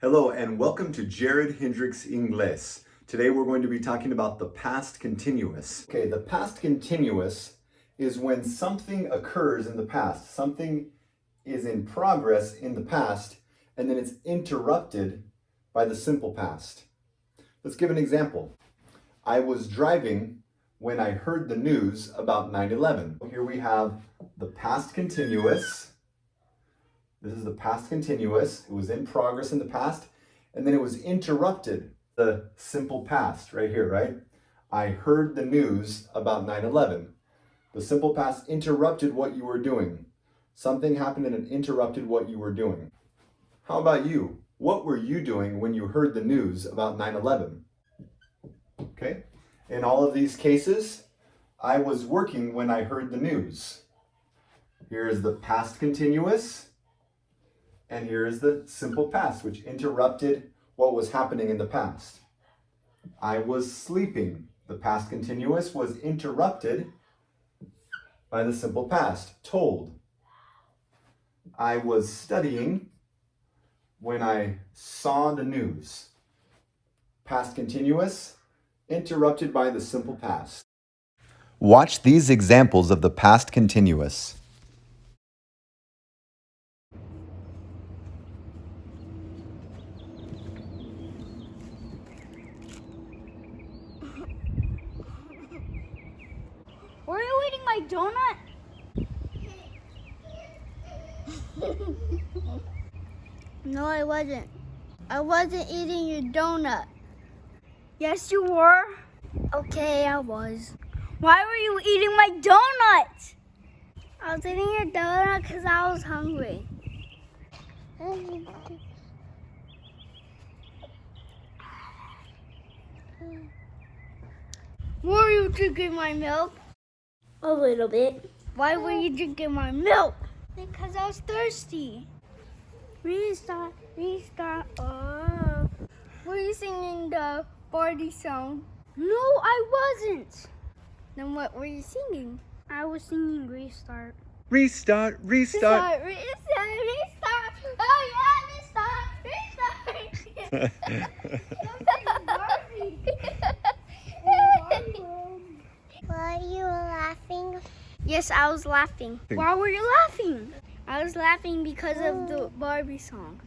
Hello and welcome to Jared Hendricks Ingles. Today we're going to be talking about the past continuous. Okay, the past continuous is when something occurs in the past. Something is in progress in the past and then it's interrupted by the simple past. Let's give an example. I was driving when I heard the news about 9/11. Here we have the past continuous. This is the past continuous. It was in progress in the past, and then it was interrupted. The simple past right here, right? I heard the news about 9/11. The simple past interrupted what you were doing. Something happened and it interrupted what you were doing. How about you? What were you doing when you heard the news about 9/11? Okay? In all of these cases, I was working when I heard the news. Here is the past continuous. And here is the simple past, which interrupted what was happening in the past. I was sleeping. The past continuous was interrupted by the simple past, told. I was studying when I saw the news. Past continuous, interrupted by the simple past. Watch these examples of the past continuous. Were you eating my donut? No, I wasn't. I wasn't eating your donut. Yes, you were. Okay, I was. Why were you eating my donut? I was eating your donut because I was hungry. Were you drinking my milk? A little bit. Why were you drinking my milk? Because I was thirsty. Restart, restart. Oh. Were you singing the party song? No, I wasn't. Then what were you singing? I was singing restart. Restart, restart. Restart, restart, restart. Oh yeah, restart, restart. Were you laughing? Yes, I was laughing. Why were you laughing? I was laughing because of the Barbie song.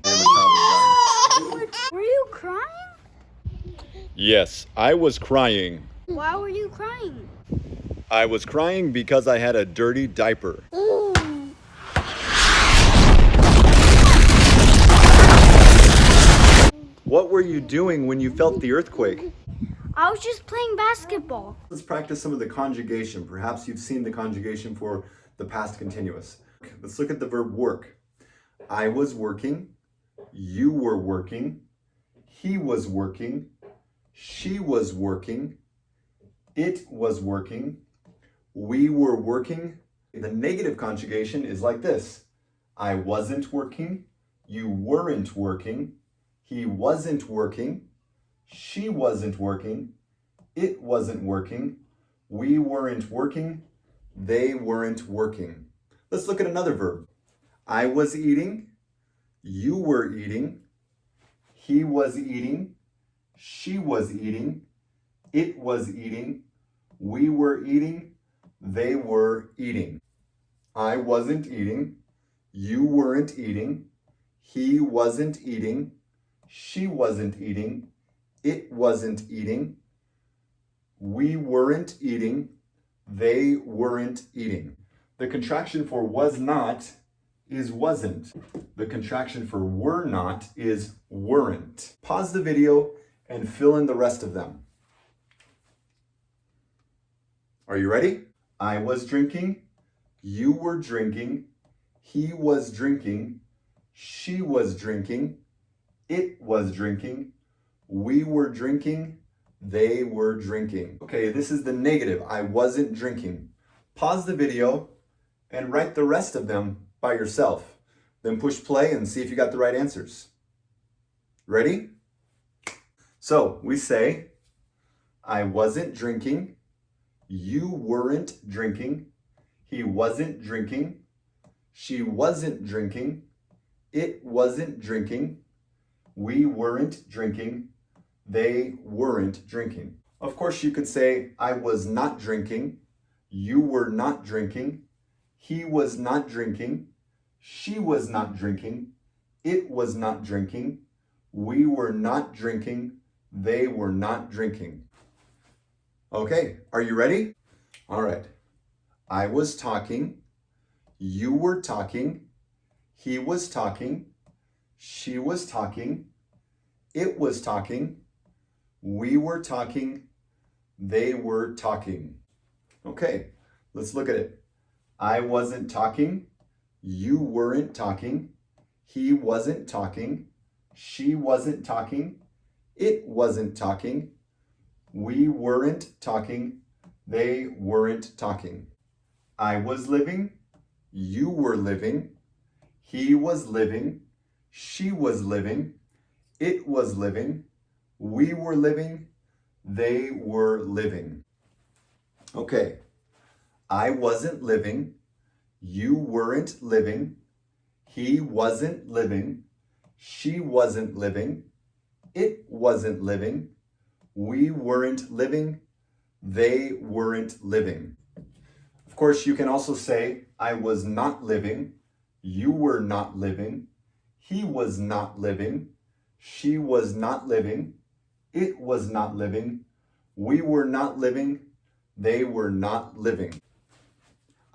Were you crying? Yes, I was crying. Why were you crying? I was crying because I had a dirty diaper. What were you doing when you felt the earthquake? I was just playing basketball. Let's practice some of the conjugation. Perhaps you've seen the conjugation for the past continuous. Let's look at the verb work. I was working, you were working, he was working, she was working, it was working, we were working. The negative conjugation is like this. I wasn't working, you weren't working, he wasn't working, she wasn't working, it wasn't working, we weren't working, they weren't working. Let's look at another verb. I was eating, you were eating, he was eating, she was eating, it was eating, we were eating, they were eating. I wasn't eating, you weren't eating, he wasn't eating, she wasn't eating, it wasn't eating, we weren't eating, they weren't eating. The contraction for was not is wasn't. The contraction for were not is weren't. Pause the video and fill in the rest of them. Are you ready? I was drinking, you were drinking, he was drinking, she was drinking, it was drinking, we were drinking, they were drinking. Okay, this is the negative. I wasn't drinking. Pause the video and write the rest of them by yourself. Then push play and see if you got the right answers. Ready? So we say, I wasn't drinking, you weren't drinking, he wasn't drinking, she wasn't drinking, it wasn't drinking, We weren't drinking. They weren't drinking. Of course, you could say, I was not drinking. You were not drinking. He was not drinking. She was not drinking. It was not drinking. We were not drinking. They were not drinking. Okay, are you ready? All right. I was talking. You were talking. He was talking. She was talking. It was talking. We were talking. They were talking. Okay, let's look at it. I wasn't talking. You weren't talking. He wasn't talking. She wasn't talking. It wasn't talking. We weren't talking. They weren't talking. I was living. You were living. He was living. She was living. It was living. We were living. They were living. Okay. I wasn't living. You weren't living. He wasn't living. She wasn't living. It wasn't living. We weren't living. They weren't living. Of course, you can also say, I was not living. You were not living. He was not living. She was not living. It was not living. We were not living. They were not living.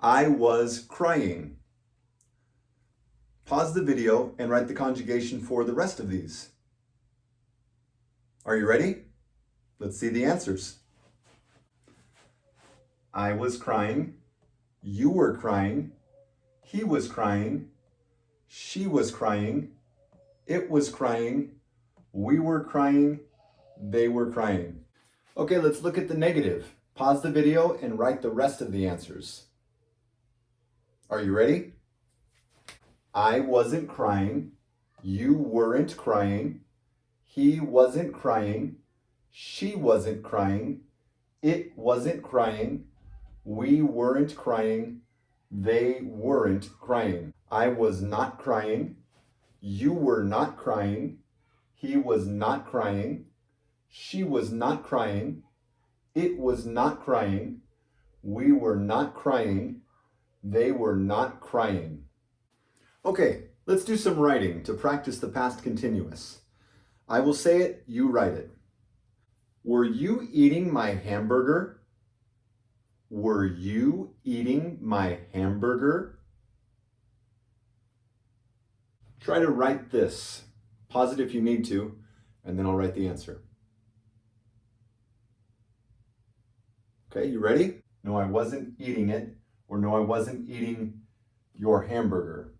I was crying. Pause the video and write the conjugation for the rest of these. Are you ready? Let's see the answers. I was crying. You were crying. He was crying. She was crying. It was crying. We were crying. They were crying. Okay, let's look at the negative. Pause the video and write the rest of the answers. Are you ready? I wasn't crying. You weren't crying. He wasn't crying. She wasn't crying. It wasn't crying. We weren't crying. They weren't crying. I was not crying. You were not crying. He was not crying. She was not crying. It was not crying. We were not crying. They were not crying. Okay, let's do some writing to practice the past continuous. I will say it, you write it. Were you eating my hamburger? Were you eating my hamburger? Try to write this. Pause it if you need to, and then I'll write the answer. Okay, you ready? No, I wasn't eating it, or no, I wasn't eating your hamburger.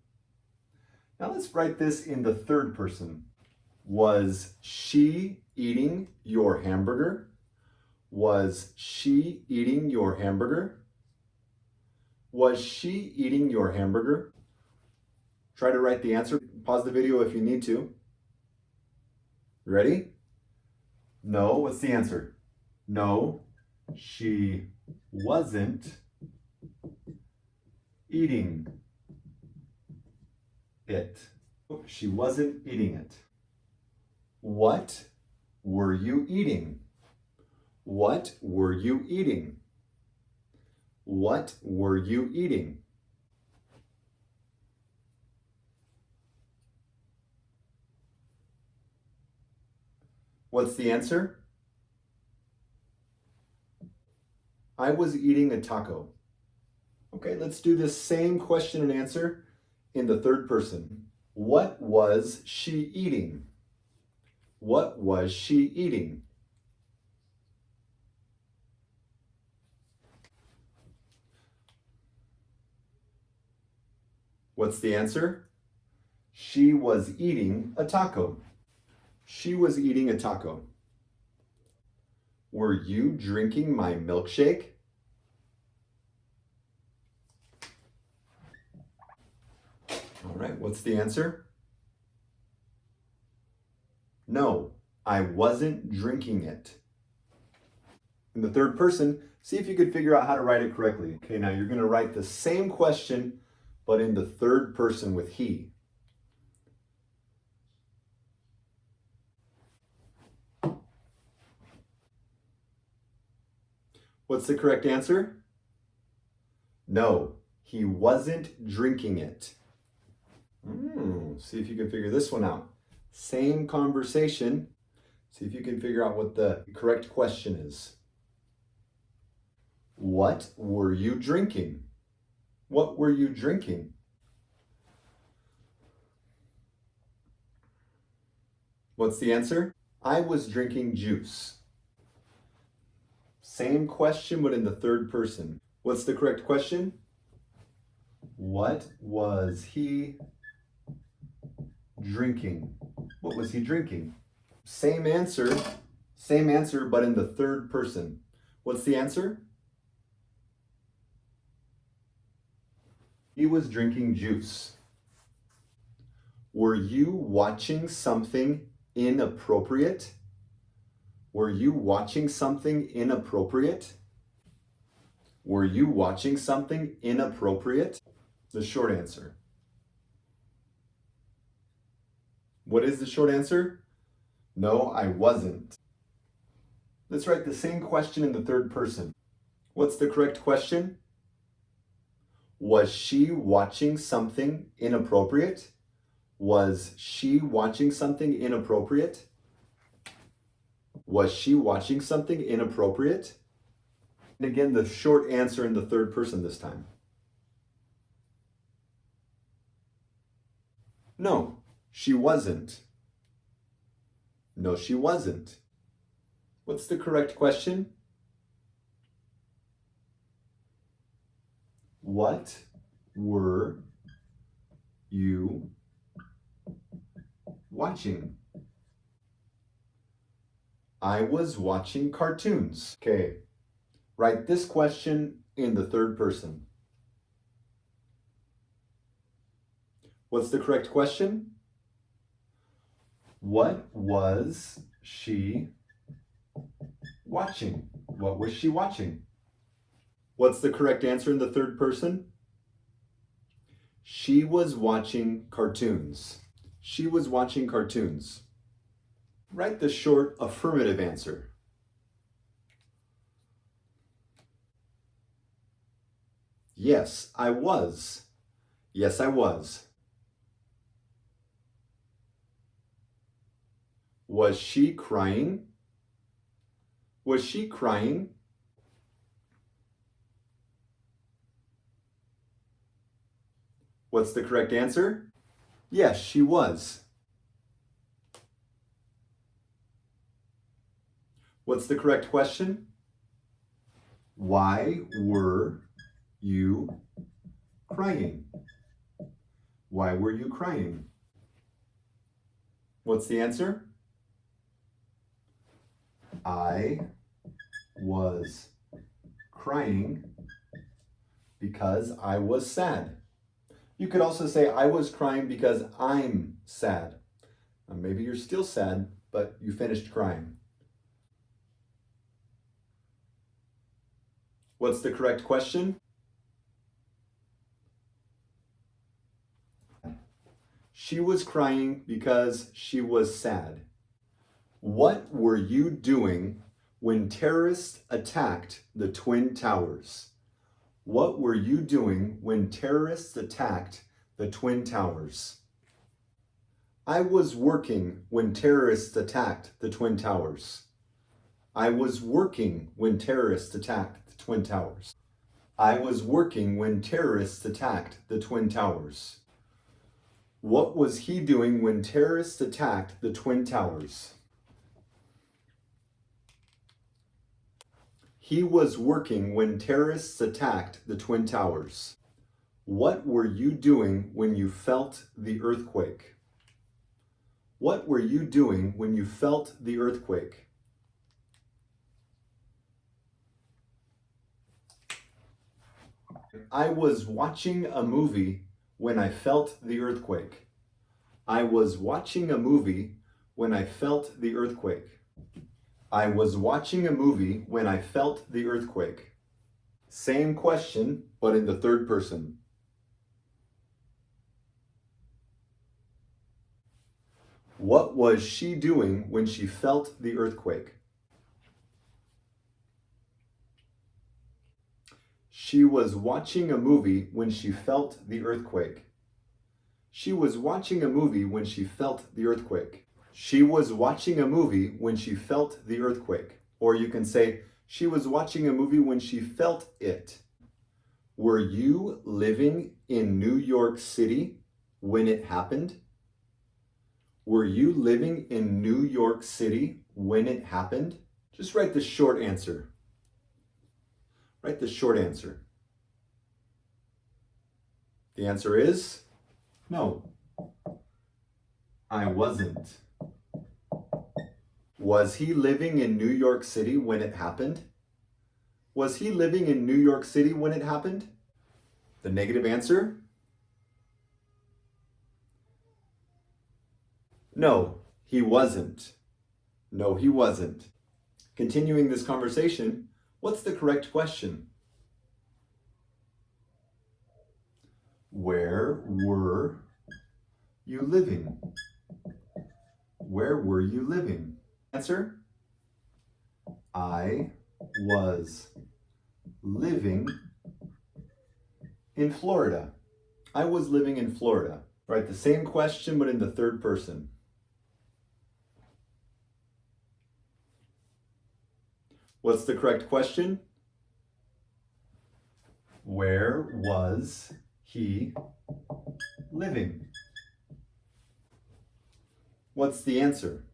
Now let's write this in the third person. Was she eating your hamburger? Was she eating your hamburger? Was she eating your hamburger? Try to write the answer. Pause the video if you need to. Ready? No, what's the answer? No, she wasn't eating it. She wasn't eating it. What were you eating? What were you eating? What were you eating? What's the answer? I was eating a taco. Okay, let's do this same question and answer in the third person. What was she eating? What was she eating? What's the answer? She was eating a taco. She was eating a taco. Were you drinking my milkshake? All right, what's the answer? No, I wasn't drinking it. In the third person, see if you could figure out how to write it correctly. Okay, now you're going to write the same question, but in the third person with he. What's the correct answer? No, he wasn't drinking it. See if you can figure this one out. Same conversation. See if you can figure out what the correct question is. What were you drinking? What were you drinking? What's the answer? I was drinking juice. Same question, but in the third person. What's the correct question? What was he drinking? What was he drinking? Same answer, but in the third person. What's the answer? He was drinking juice. Were you watching something inappropriate? Were you watching something inappropriate? Were you watching something inappropriate? The short answer. What is the short answer? No, I wasn't. Let's write the same question in the third person. What's the correct question? Was she watching something inappropriate? Was she watching something inappropriate? Was she watching something inappropriate? And again, the short answer in the third person this time. No, she wasn't. No, she wasn't. What's the correct question? What were you watching? I was watching cartoons. Okay, write this question in the third person. What's the correct question? What was she watching? What was she watching? What's the correct answer in the third person? She was watching cartoons. She was watching cartoons. Write the short affirmative answer. Yes, I was. Yes, I was. Was she crying? Was she crying? What's the correct answer? Yes, she was. What's the correct question? Why were you crying? Why were you crying? What's the answer? I was crying because I was sad. You could also say, I was crying because I'm sad. Maybe you're still sad, but you finished crying. What's the correct question? She was crying because she was sad. What were you doing when terrorists attacked the Twin Towers? What were you doing when terrorists attacked the Twin Towers? I was working when terrorists attacked the Twin Towers. I was working when terrorists attacked the Twin Towers. I was working when terrorists attacked the Twin Towers. What was he doing when terrorists attacked the Twin Towers? He was working when terrorists attacked the Twin Towers. What were you doing when you felt the earthquake? What were you doing when you felt the earthquake? I was watching a movie when I felt the earthquake. I was watching a movie when I felt the earthquake. I was watching a movie when I felt the earthquake. Same question, but in the third person. What was she doing when she felt the earthquake? She was watching a movie when she felt the earthquake. She was watching a movie when she felt the earthquake. She was watching a movie when she felt the earthquake. Or you can say, she was watching a movie when she felt it. Were you living in New York City when it happened? Were you living in New York City when it happened? Just write the short answer. Write the short answer. The answer is no. I wasn't. Was he living in New York City when it happened? Was he living in New York City when it happened? The negative answer? No, he wasn't. No, he wasn't. Continuing this conversation, what's the correct question? Where were you living? Where were you living? Answer? I was living in Florida. I was living in Florida. Write the same question but in the third person. What's the correct question? Where was he living? What's the answer?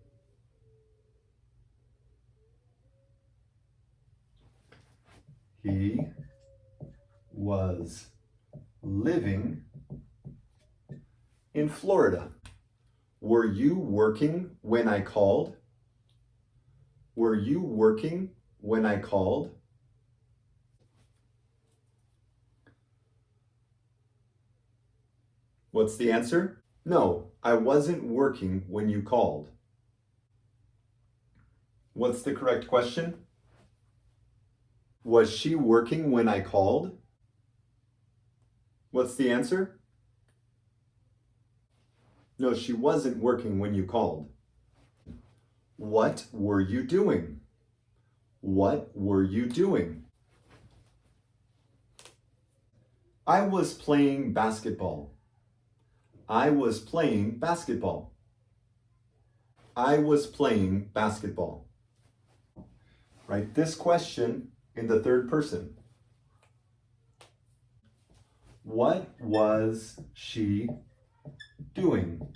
He was living in Florida. Were you working when I called? Were you working when I called? What's the answer? No, I wasn't working when you called. What's the correct question? Was she working when I called? What's the answer? No, she wasn't working when you called. What were you doing? What were you doing? I was playing basketball. I was playing basketball. I was playing basketball. Write this question in the third person. What was she doing?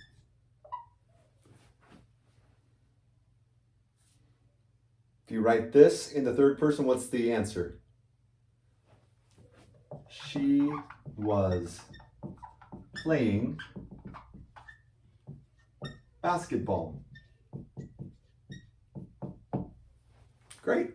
If you write this in the third person, what's the answer? She was playing basketball. Great.